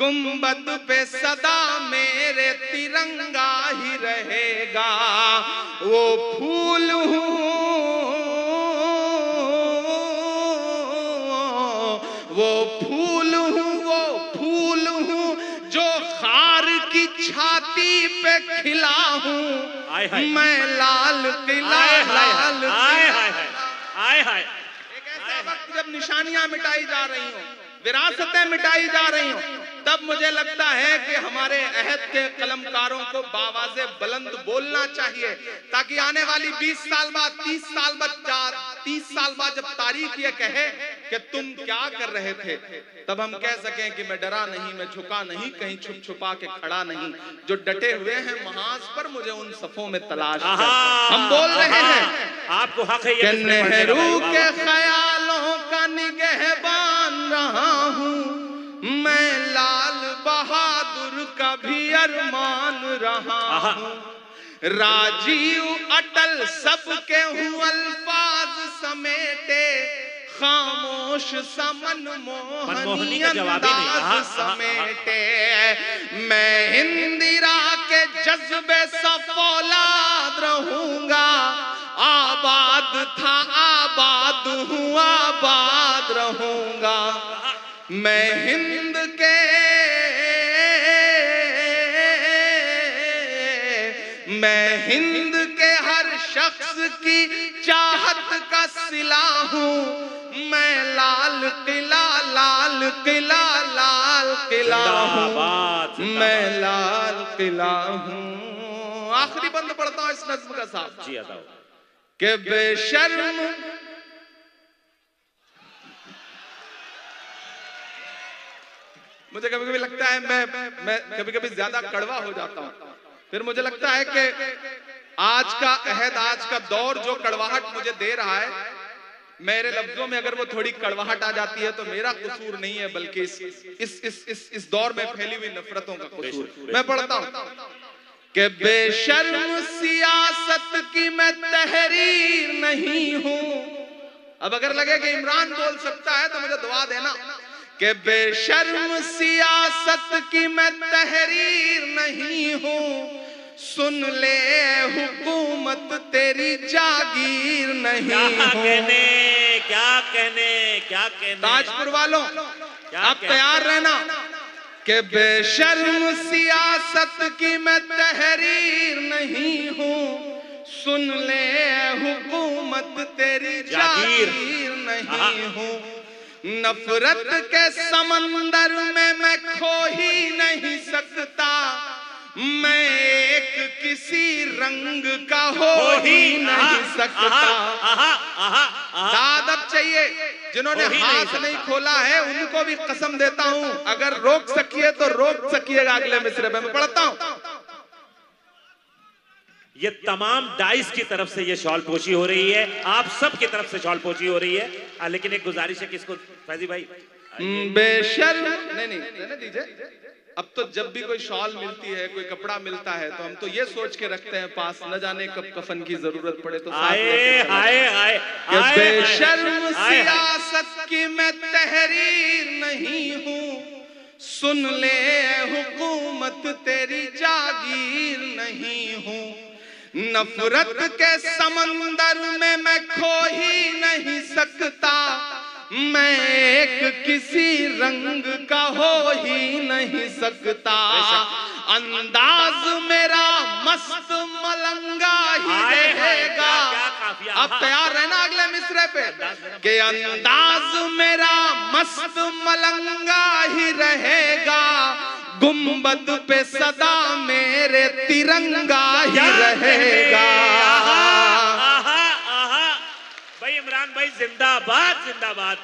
گنبد پہ صدا میرے ترنگا ہی رہے گا. وہ پھول ہوں جو خار کی چھاتی پہ کھلا ہوں. میں لال قلعہ لال قلعہ. ایک ایسا وقت جب نشانیاں مٹائی جا رہی ہوں, وراثتیں مٹائی جا رہی ہوں, تب مجھے لگتا ہے کہ ہمارے عہد کے قلمکاروں کو باواز بلند بولنا چاہیے, تاکہ آنے والی 20 سال بعد 30 سال بعد جب تاریخ یہ کہے کہ تم کیا کر رہے تھے, تب ہم کہہ سکیں کہ میں ڈرا نہیں, میں جھکا نہیں, کہیں چھپ چھپا کے کھڑا نہیں. جو ڈٹے ہوئے ہیں محاذ پر, مجھے ان صفوں میں تلاش کر. ہم بول رہے ہیں آپ کو حق ہے کہ نہرو کے خیالوں کا نگہبان رہا ہوں, میں لال بہادر کا بھی ارمان رہا ہوں. راجیو اٹل سب کے ہوں الفاظ سمیٹے, خاموش سمن موہنی انداز سمیٹے. میں ہندرا کے جذبے سا فولاد رہوں گا, آباد تھا آباد ہوں آباد رہوں گا. میں ہند کے ہر شخص کی چاہت کا صلہ ہوں. میں لال قلعہ لال قلعہ لال قلعہ ہوں, میں لال قلعہ ہوں. آخری بند پڑھتا ہوں اس نظم کا ساتھ. جی عطا کہ بے شرم مجھے کبھی کبھی لگتا ہے میں کبھی کبھی زیادہ کڑوا ہو جاتا ہوں. پھر مجھے لگتا ہے کہ آج کا عہد, آج کا دور جو کڑواہٹ مجھے دے رہا ہے, میرے لفظوں میں اگر وہ تھوڑی کڑواہٹ آ جاتی ہے تو میرا قصور نہیں ہے, بلکہ اس دور میں پھیلی ہوئی نفرتوں کا قصور. میں پڑھتا ہوں کہ بے شرم سیاست کی میں تحریر نہیں ہوں. اب اگر لگے کہ عمران بول سکتا ہے تو مجھے دعا دینا. کہ بے شرم سیاست کی میں تحریر نہیں ہوں, سن لے حکومت تیری جاگیر نہیں ہوں. کیا کہنے تاج پور والوں آپ تیار رہنا. کہ بے شرم سیاست کی میں تحریر نہیں ہوں, سن لے حکومت تیری جاگیر نہیں ہوں. نفرت کے سمندر میں کھو ہی نہیں سکتا, میں ایک کسی رنگ کا ہو ہی نہیں سکتا. داد اب چاہیے, جنہوں نے ہاتھ نہیں کھولا ہے ان کو بھی قسم دیتا ہوں, اگر روک سکیے تو روک سکیے گا اگلے مصرے میں. میں پڑھتا ہوں. یہ تمام ڈائس کی طرف سے یہ شال پوشی ہو رہی ہے, آپ سب کی طرف سے شال پوشی ہو رہی ہے, لیکن ایک گزارش ہے کہ اس کو فیضی بھائی بے شرم نہیں دیجئے. اب تو جب بھی کوئی شال ملتی ہے, کوئی کپڑا ملتا ہے, تو ہم تو یہ سوچ کے رکھتے ہیں پاس, نہ جانے کب کفن کی ضرورت پڑے تو ساتھ لے کے کہ بے شرم سیاست کی میں تحریر نہیں ہوں, سن لے حکومت تیری جاگیر نہیں ہوں. نفرت کے سمندر میں کھو ہی نہیں سکتا, میں ایک کسی رنگ کا ہو ہی نہیں سکتا. انداز میرا مست ملنگا ہی رہے گا. اب تیار رہنا اگلے مصرے پہ. کہ انداز میرا مست ملنگا ہی رہے گا, گنبد پہ صدا میرے ترنگا ہی رہے گا. بھائی عمران بھائی زندہ باد زندہ باد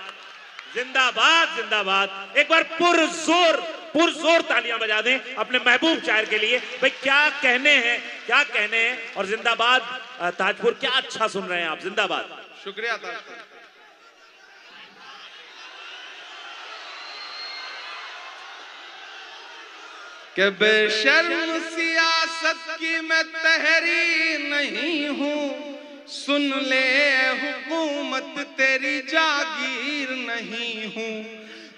زندہ باد زندہ باد. ایک بار پرزور تالیاں بجا دیں اپنے محبوب شاعر کے لیے. بھائی کیا کہنے ہیں, اور زندہ باد تاج پور, کیا اچھا سن رہے ہیں آپ. زندہ باد. شکریہ تاج پور. کہ بے شرم سیاست کی میں تحریر نہیں ہوں, سن لے حکومت تیری جاگیر نہیں ہوں.